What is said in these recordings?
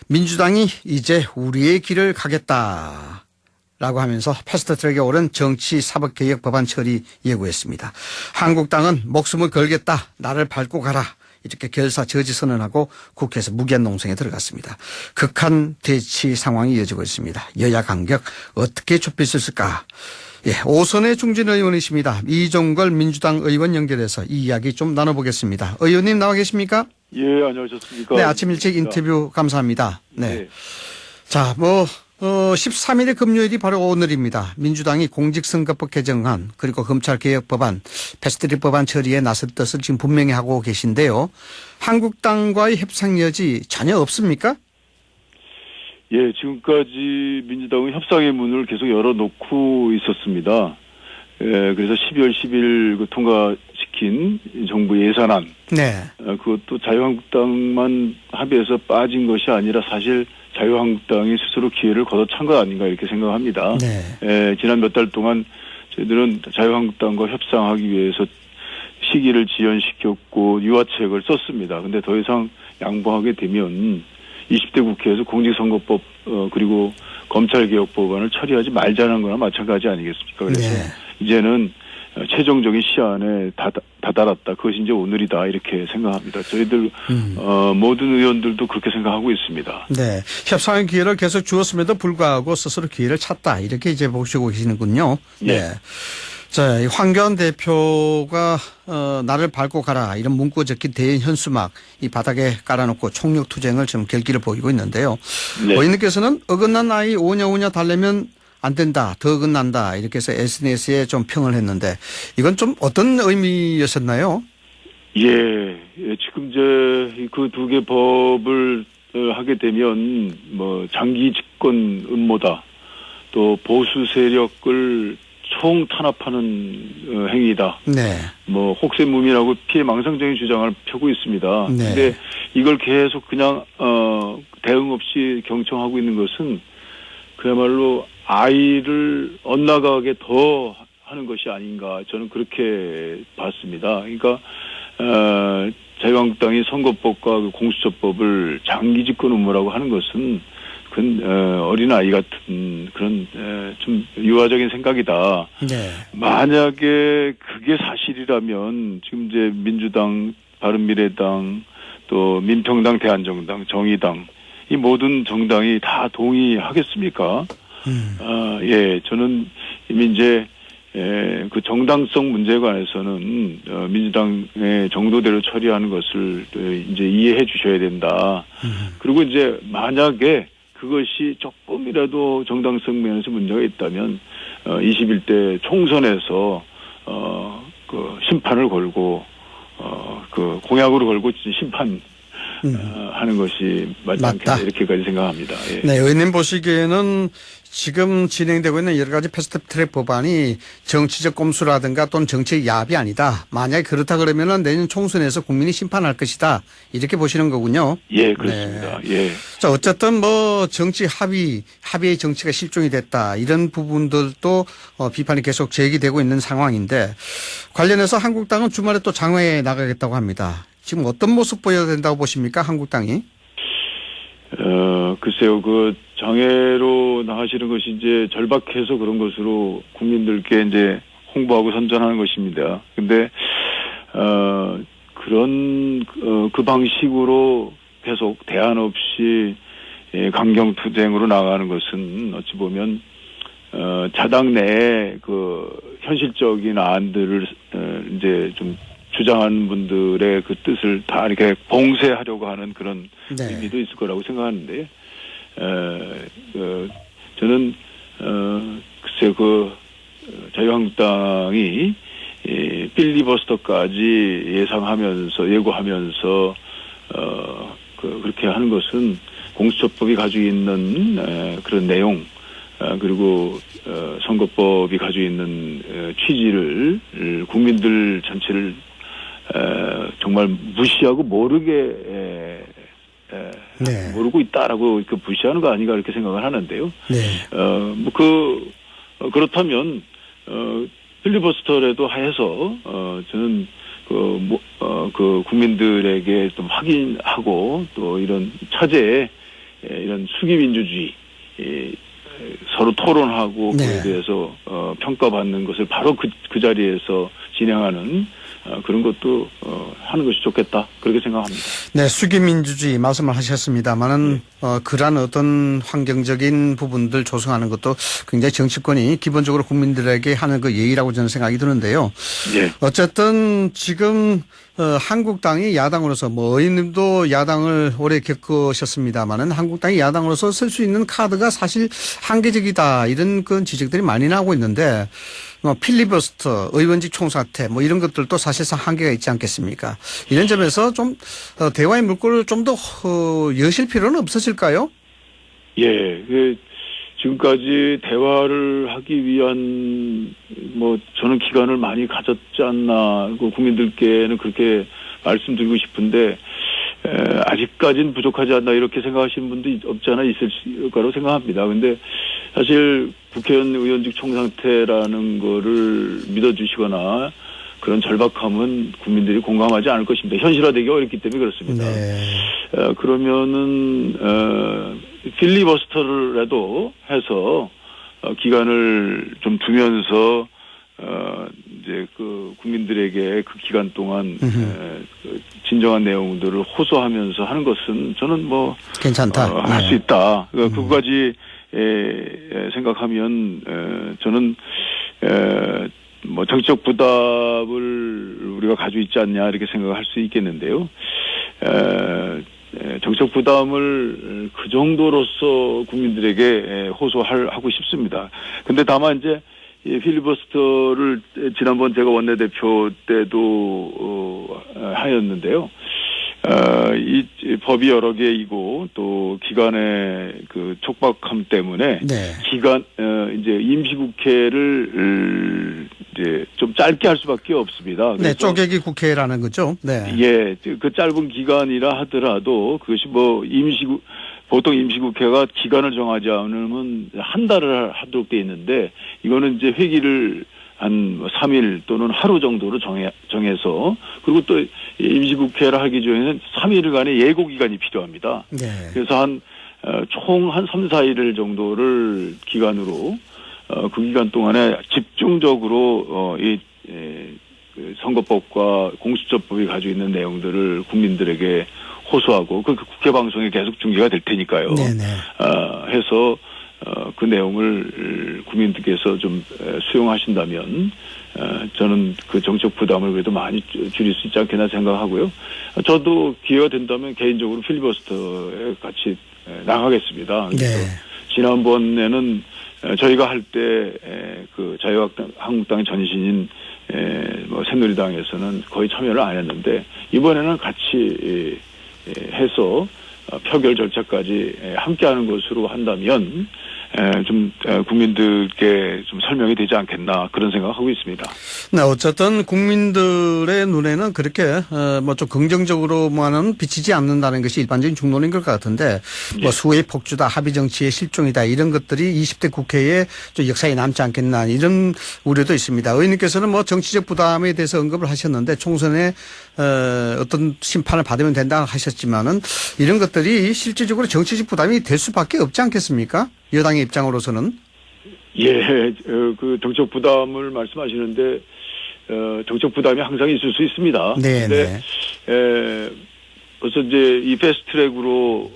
민주당이 이제 우리의 길을 가겠다 라고 하면서 패스트트랙에 오른 정치사법개혁 법안 처리 예고했습니다. 한국당은 목숨을 걸겠다, 나를 밟고 가라, 이렇게 결사 저지 선언하고 국회에서 무기한 농성에 들어갔습니다. 극한 대치 상황이 이어지고 있습니다. 여야 간격 어떻게 좁힐 수 있을까? 예, 오선의 중진 의원이십니다. 이종걸 민주당 의원 연결해서 이 이야기 좀 나눠보겠습니다. 의원님 나와 계십니까? 예, 안녕하셨습니까? 네, 아침 일찍 인터뷰 감사합니다. 네. 네. 자, 13일의 금요일이 바로 오늘입니다. 민주당이 공직선거법 개정안 그리고 검찰개혁 법안, 패스트트랙 법안 처리에 나설 뜻을 지금 분명히 하고 계신데요. 한국당과의 협상 여지 전혀 없습니까? 예, 지금까지 민주당은 협상의 문을 계속 열어놓고 있었습니다. 예, 그래서 12월 10일 통과시킨 정부 예산안. 네. 그것도 자유한국당만 합의해서 빠진 것이 아니라 사실 자유한국당이 스스로 기회를 걷어찬 것 아닌가 이렇게 생각합니다. 네. 예, 지난 몇 달 동안 저희들은 자유한국당과 협상하기 위해서 시기를 지연시켰고 유화책을 썼습니다. 근데 더 이상 양보하게 되면 20대 국회에서 공직선거법 그리고 검찰개혁 법안을 처리하지 말자는 거나 마찬가지 아니겠습니까? 그래서 네. 이제는 최종적인 시한에 다다랐다. 그것이 이제 오늘이다 이렇게 생각합니다. 저희들 모든 의원들도 그렇게 생각하고 있습니다. 네, 협상의 기회를 계속 주었음에도 불구하고 스스로 기회를 찾다 이렇게 이제 보시고 계시는군요. 네. 네. 자, 황교안 대표가 나를 밟고 가라 이런 문구 적힌 대형 현수막 이 바닥에 깔아놓고 총력 투쟁을 지금 결기를 보이고 있는데요. 네. 의원님께서는 어긋난 아이 오냐오냐 달래면 안 된다, 더 어긋난다 이렇게 해서 SNS에 좀 평을 했는데 이건 좀 어떤 의미였었나요? 예, 지금 이제 그 두 개 법을 하게 되면 장기 집권 음모다, 또 보수 세력을 총 탄압하는 행위다. 네. 혹세무민하고 피해망상적인 주장을 펴고 있습니다. 네. 근데 이걸 계속 그냥 대응 없이 경청하고 있는 것은 그야말로 아이를 엇나가게 더 하는 것이 아닌가 저는 그렇게 봤습니다. 그러니까 자유한국당이 선거법과 그 공수처법을 장기 집권 음모라고 하는 것은 그건 어린아이 같은 그런 좀 유아적인 생각이다. 네. 만약에 그게 사실이라면 지금 이제 민주당, 바른미래당, 또 민평당, 대한정당, 정의당 이 모든 정당이 다 동의하겠습니까? 예, 저는 이미 이제 그 정당성 문제에 관해서는 민주당의 정도대로 처리하는 것을 이제 이해해 주셔야 된다. 그리고 이제 만약에 그것이 조금이라도 정당성 면에서 문제가 있다면 21대 총선에서 그 심판을 걸고 그 공약으로 걸고 심판 하는 것이 맞지 않겠나 이렇게까지 생각합니다. 예. 네, 의원님 보시기에는 지금 진행되고 있는 여러 가지 패스트트랙 법안이 정치적 꼼수라든가 또는 정치적 야합이 아니다. 만약에 그렇다 그러면은 내년 총선에서 국민이 심판할 것이다. 이렇게 보시는 거군요. 예, 그렇습니다. 네. 예. 자, 어쨌든 정치 합의의 정치가 실종이 됐다. 이런 부분들도 비판이 계속 제기되고 있는 상황인데 관련해서 한국당은 주말에 또 장외에 나가겠다고 합니다. 지금 어떤 모습 보여야 된다고 보십니까, 한국당이? 글쎄요, 그 장애로 나가시는 것이 이제 절박해서 그런 것으로 국민들께 이제 홍보하고 선전하는 것입니다. 근데 그런 그 방식으로 계속 대안 없이 강경투쟁으로 나가는 것은 어찌 보면 자당 내에 그 현실적인 안들을 이제 좀 주장하는 분들의 그 뜻을 다 이렇게 봉쇄하려고 하는 그런 네. 의미도 있을 거라고 생각하는데, 저는, 글쎄, 자유한국당이 필리버스터까지 예고하면서, 그렇게 하는 것은 공수처법이 가지고 있는, 그런 내용, 그리고, 선거법이 가지고 있는 취지를 국민들 전체를 정말 무시하고 모르게 네. 모르고 있다라고 무시하는 거 아닌가 이렇게 생각을 하는데요. 네. 그렇다면 필리버스터라도 해서 저는 국민들에게 좀 확인하고 또 이런 차제에 이런 수기민주주의 서로 토론하고 네. 그에 대해서 평가받는 것을 바로 그 자리에서 진행하는 그런 것도 하는 것이 좋겠다 그렇게 생각합니다. 네, 수기민주주의 말씀을 하셨습니다만은 그러한 어떤 환경적인 부분들 조성하는 것도 굉장히 정치권이 기본적으로 국민들에게 하는 그 예의라고 저는 생각이 드는데요. 예. 어쨌든 지금 한국당이 야당으로서 뭐 의원님도 야당을 오래 겪으셨습니다만은 한국당이 야당으로서 쓸 수 있는 카드가 사실 한계적이다 이런 그 지적들이 많이 나오고 있는데 필리버스터, 의원직 총사퇴 뭐 이런 것들도 사실상 한계가 있지 않겠습니까? 이런 점에서 좀 대화의 물꼬를 좀 더 여실 필요는 없으실까요? 예. 지금까지 대화를 하기 위한 저는 기간을 많이 가졌지 않나 국민들께는 그렇게 말씀드리고 싶은데 아직까지는 부족하지 않나 이렇게 생각하시는 분도 없지 않아 있을 거라고 생각합니다. 근데 사실 국회의원 의원직 총상태라는 거를 믿어주시거나 그런 절박함은 국민들이 공감하지 않을 것입니다. 현실화되기 어렵기 때문에 그렇습니다. 네. 그러면은 필리버스터를라도 해서 기간을 좀 두면서 이제 그 국민들에게 그 기간 동안 진정한 내용들을 호소하면서 하는 것은 저는 괜찮다. 할 수 있다. 그거까지 생각하면 저는 정치적 부담을 우리가 가지고 있지 않냐 이렇게 생각할 수 있겠는데요. 정치적 부담을 그 정도로서 국민들에게 호소하고 싶습니다. 근데 다만 이제 필리버스터를 지난번 제가 원내대표 때도 하였는데요. 이 법이 여러 개이고 또 기간의 그 촉박함 때문에 네. 이제 임시국회를 이제 좀 짧게 할 수밖에 없습니다. 네, 쪼개기 국회라는 거죠. 네. 예, 그 짧은 기간이라 하더라도 그것이 보통 임시국회가 기간을 정하지 않으면 한 달을 하도록 돼 있는데 이거는 이제 회기를 한 3일 또는 하루 정도로 정해서 그리고 또 임시국회를 하기 전에는 3일간의 예고기간이 필요합니다. 네. 그래서 총 한 3, 4일 정도를 기간으로 그 기간 동안에 집중적으로 선거법과 공수처법이 가지고 있는 내용들을 국민들에게 호소하고 그 국회 방송에 계속 중계가 될 테니까요. 네네. 해서 그 내용을 국민들께서 좀 수용하신다면 저는 그 정책 부담을 그래도 많이 줄일 수 있지 않겠나 생각하고요. 저도 기회가 된다면 개인적으로 필리버스터에 같이 나가겠습니다. 네. 지난번에는 저희가 할 때 그 한국당의 전신인 새누리당에서는 거의 참여를 안 했는데 이번에는 같이 해서 표결 절차까지 함께하는 것으로 한다면 좀 국민들께 좀 설명이 되지 않겠나 그런 생각하고 있습니다. 네, 어쨌든 국민들의 눈에는 그렇게 좀 긍정적으로만은 비치지 않는다는 것이 일반적인 중론인 것 같은데 수의 폭주다, 합의 정치의 실종이다 이런 것들이 20대 국회에 좀 역사에 남지 않겠나 이런 우려도 있습니다. 의원님께서는 정치적 부담에 대해서 언급을 하셨는데 총선에 어떤 심판을 받으면 된다 하셨지만은 이런 것들이 실질적으로 정치적 부담이 될 수밖에 없지 않겠습니까? 여당의 입장으로서는. 예, 그 정책 부담을 말씀하시는데 정책 부담이 항상 있을 수 있습니다. 네. 근데 벌써 이제 이 패스트트랙으로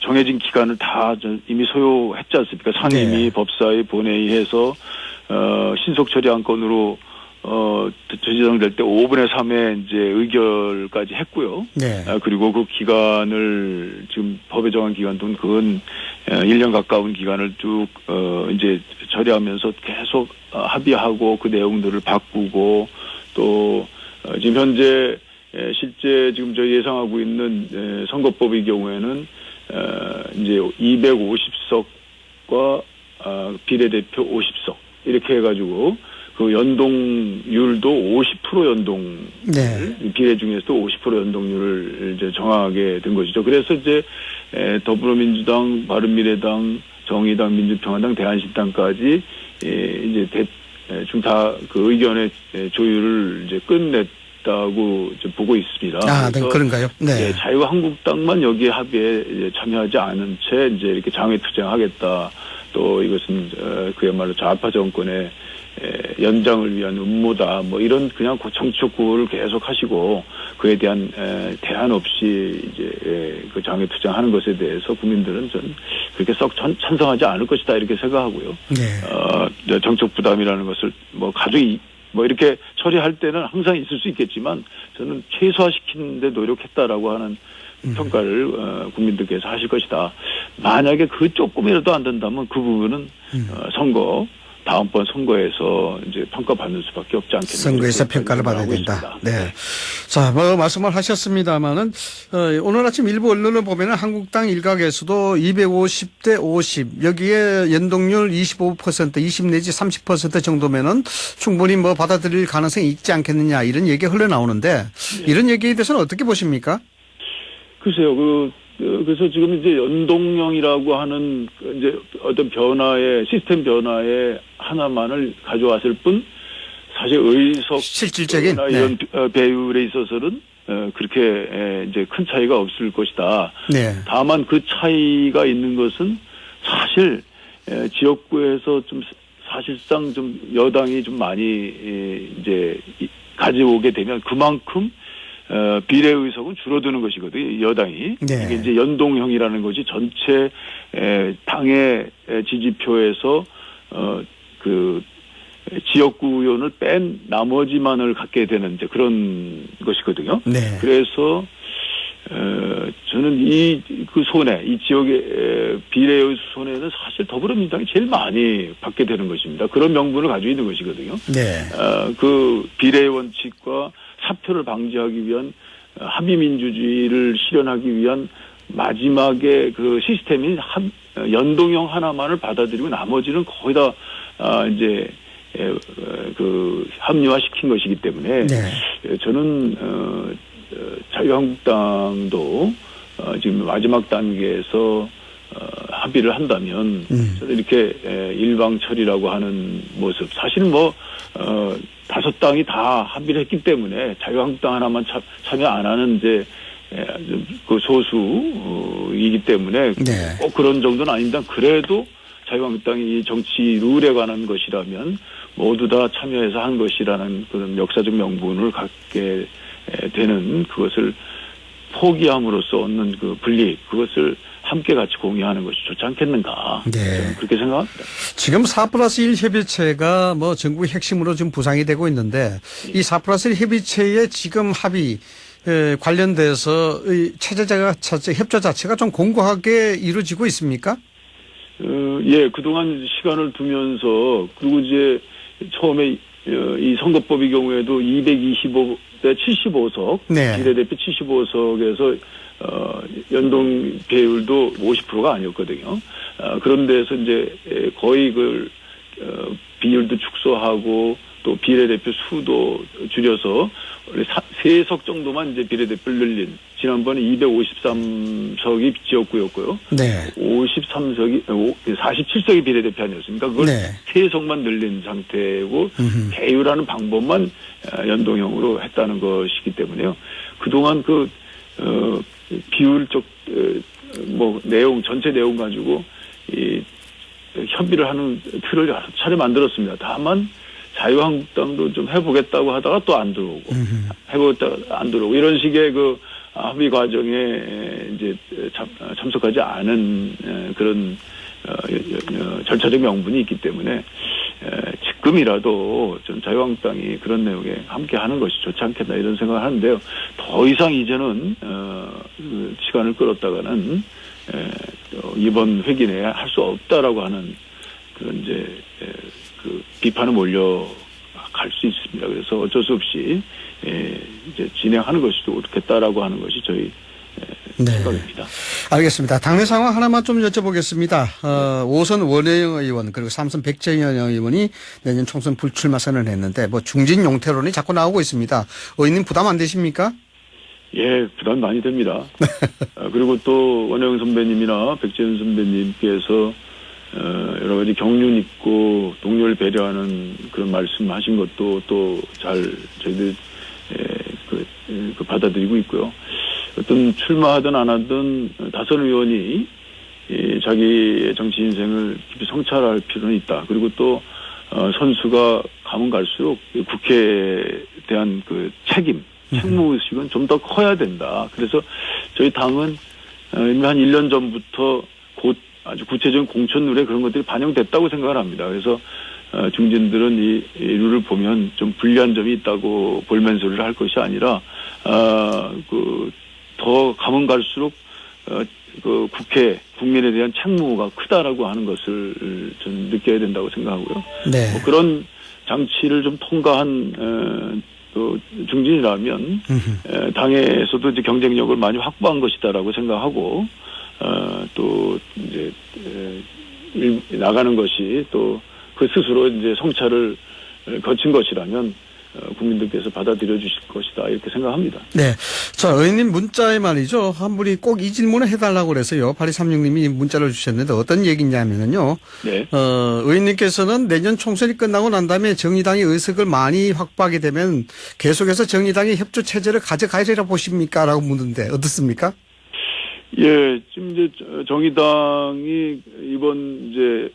정해진 기간을 다 이미 소요했지 않습니까? 상임위, 네. 법사위, 본회의해서 신속 처리 안건으로 지정될 때 5분의 3의 이제 의결까지 했고요. 네. 그리고 그 기간을 지금 법에 정한 기간 동안 그건 1년 가까운 기간을 쭉 이제 처리하면서 계속 합의하고 그 내용들을 바꾸고 또 지금 현재 실제 지금 저희 예상하고 있는 선거법의 경우에는 이제 250석과 비례대표 50석 이렇게 해가지고 그 연동률도 50% 연동, 네. 비례 중에서도 50% 연동률을 이제 정하게 된 것이죠. 그래서 이제 더불어민주당, 바른미래당, 정의당, 민주평화당, 대한신당까지 이제 지금 다 그 의견의 조율을 이제 있다고 좀 보고 있습니다. 아, 네, 그런가요? 네. 예, 자유한국당만 여기에 합의에 이제 참여하지 않은 채 이제 이렇게 장외투쟁하겠다. 또 이것은 그야말로 좌파 정권의 연장을 위한 음모다. 뭐 이런 그냥 정치적 구호를 계속 하시고 그에 대한 대안 없이 이제 그 장외투쟁하는 것에 대해서 국민들은 전 그렇게 썩 찬성하지 않을 것이다 이렇게 생각하고요. 네. 정책 부담이라는 것을 뭐 가족이 뭐 이렇게 처리할 때는 항상 있을 수 있겠지만 저는 최소화시키는 데 노력했다라고 하는 평가를 국민들께서 하실 것이다. 만약에 그 조금이라도 안 된다면 그 부분은 다음번 선거에서 이제 평가받는 수밖에 없지 않겠나. 선거에서 평가를 받아야 된다. 있습니다. 네. 자, 뭐 말씀을 하셨습니다만은 오늘 아침 일부 언론을 보면은 한국당 일각에서도 250대 50 여기에 연동률 25% 20 내지 30% 정도면은 충분히 뭐 받아들일 가능성이 있지 않겠느냐 이런 얘기가 흘러나오는데 이런 얘기에 대해서는 어떻게 보십니까? 글쎄요, 그래서 지금 이제 연동형이라고 하는 이제 어떤 시스템 변화의 하나만을 가져왔을 뿐, 사실 의석 실질적인 이런 배율에 있어서는 그렇게 이제 큰 차이가 없을 것이다. 네. 다만 그 차이가 있는 것은 사실 지역구에서 좀 사실상 좀 여당이 좀 많이 이제 가져오게 되면 그만큼 비례의석은 줄어드는 것이거든요. 여당이. 네. 이게 이제 연동형이라는 것이 전체 당의 지지표에서 그 지역구 의원을 뺀 나머지만을 갖게 되는 이제 그런 것이거든요. 네. 그래서 저는 이 지역의 비례의 손해는 사실 더불어민주당이 제일 많이 받게 되는 것입니다. 그런 명분을 가지고 있는 것이거든요. 네. 그 비례의 원칙과 사표를 방지하기 위한 합의민주주의를 실현하기 위한 마지막에 그 시스템인 연동형 하나만을 받아들이고 나머지는 거의 다 이제 그 합리화시킨 것이기 때문에 네. 저는 자유한국당도 지금 마지막 단계에서 합의를 한다면 저는 이렇게 일방 처리라고 하는 모습 사실은 뭐 5당이 다 합의를 했기 때문에 자유한국당 하나만 참여 안 하는 이제 그 소수이기 때문에 네. 꼭 그런 정도는 아닙니다. 그래도 자유한국당이 이 정치 룰에 관한 것이라면 모두 다 참여해서 한 것이라는 그런 역사적 명분을 갖게 되는 그것을 포기함으로써 얻는 그 불이익 그것을 함께 같이 공유하는 것이 좋지 않겠는가. 네. 저는 그렇게 생각합니다. 지금 4+1 협의체가 뭐 전국의 핵심으로 지금 부상이 되고 있는데 이 4+1 협의체의 지금 합의 관련돼서 협조 자체가 좀 공고하게 이루어지고 있습니까? 예, 그동안 시간을 두면서 그리고 이제 처음에 이 선거법의 경우에도 225대 75석, 네. 비례대표 75석에서 연동 배율도 50%가 아니었거든요. 그런 데서 이제 거의 그 비율도 축소하고 또 비례대표 수도 줄여서 원래 3석 정도만 이제 비례대표를 늘린 지난번에 253석이 지역구였고요. 네. 47석이 비례대표 아니었습니까? 그걸 네. 3석만 늘린 상태고 배율하는 방법만 연동형으로 했다는 것이기 때문에요. 그동안 그 비율적 뭐 내용 전체 내용 가지고 이 협의를 하는 틀을 여러 차례 만들었습니다. 다만 자유한국당도 좀 해보겠다고 하다가 또 안 들어오고 해보겠다가 안 들어오고 이런 식의 그 합의 과정에 이제 참석하지 않은 그런 절차적 명분이 있기 때문에 지금이라도 좀 자유한국당이 그런 내용에 함께하는 것이 좋지 않겠나 이런 생각을 하는데요. 더 이상 이제는 시간을 끌었다가는 이번 회기 내에 할 수 없다라고 하는 그런 이제 그 비판을 몰려갈 수 있습니다. 그래서 어쩔 수 없이 이제 진행하는 것이 좋겠다라고 하는 것이 저희 생각입니다. 알겠습니다. 당내 상황 하나만 좀 여쭤보겠습니다. 5선 원혜영 의원 그리고 3선 백재현 의원이 내년 총선 불출마 선언을 했는데 뭐 중진 용태론이 자꾸 나오고 있습니다. 의원님 부담 안 되십니까? 예, 부담 많이 됩니다. 그리고 또 원혜영 선배님이나 백재현 선배님께서 여러 가지 경륜 있고 동료를 배려하는 그런 말씀하신 것도 또 잘 저희들 받아들이고 있고요. 어떤 출마하든 안 하든 다선 의원이 자기의 정치 인생을 깊이 성찰할 필요는 있다. 그리고 또 선수가 가면 갈수록 국회에 대한 그 책무의식은 좀 더 커야 된다. 그래서 저희 당은 이미 한 1년 전부터 곧 아주 구체적인 공천 룰에 그런 것들이 반영됐다고 생각을 합니다. 그래서 중진들은 이 룰을 보면 좀 불리한 점이 있다고 볼멘소리를 할 것이 아니라 더 가면 갈수록 그 국회 국민에 대한 책무가 크다라고 하는 것을 저는 느껴야 된다고 생각하고요. 네. 뭐 그런 장치를 좀 통과한 또 중진이라면 당에서도 이제 경쟁력을 많이 확보한 것이다라고 생각하고 또 이제 나가는 것이 또 그 스스로 이제 성찰을 거친 것이라면 국민들께서 받아들여 주실 것이다 이렇게 생각합니다. 네. 자, 의원님 문자에 말이죠. 한 분이 꼭 이 질문을 해달라고 그래서요. 8236님이 문자를 주셨는데 어떤 얘기냐면요. 네. 의원님께서는 내년 총선이 끝나고 난 다음에 정의당이 의석을 많이 확보하게 되면 계속해서 정의당의 협조 체제를 가져가리라 보십니까? 라고 묻는데 어떻습니까? 예, 지금 이제 정의당이 이번 이제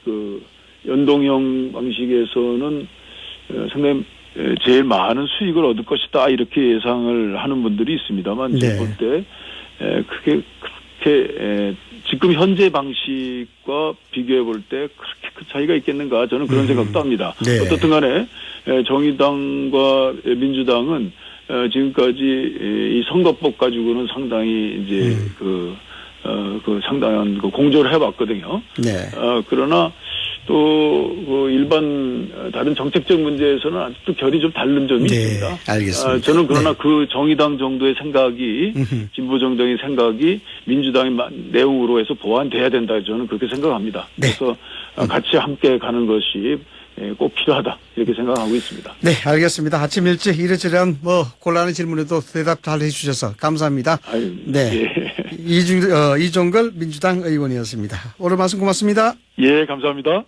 그 연동형 방식에서는 상당히 제일 많은 수익을 얻을 것이다 이렇게 예상을 하는 분들이 있습니다만 네. 볼 때 그렇게 지금 현재 방식과 비교해 볼 때 그렇게 큰 차이가 있겠는가 저는 그런 생각도 합니다. 네. 어떻든 간에 정의당과 민주당은 지금까지 이 선거법 가지고는 상당히 이제 그 상당한 그 공조를 해왔거든요. 네. 그러나 또 그 일반 다른 정책적 문제에서는 아직도 결이 좀 다른 점이 네, 있습니다. 알겠습니다. 저는 그러나 네. 그 정의당 정도의 생각이 진보 정당의 생각이 민주당의 내용으로 해서 보완돼야 된다. 저는 그렇게 생각합니다. 네. 그래서 같이 함께 가는 것이 꼭 필요하다 이렇게 생각하고 있습니다. 네, 알겠습니다. 아침 일찍 이래저래한 곤란한 질문에도 대답 잘 해주셔서 감사합니다. 아유, 네, 예. 이종걸 민주당 의원이었습니다. 오늘 말씀 고맙습니다. 예, 감사합니다.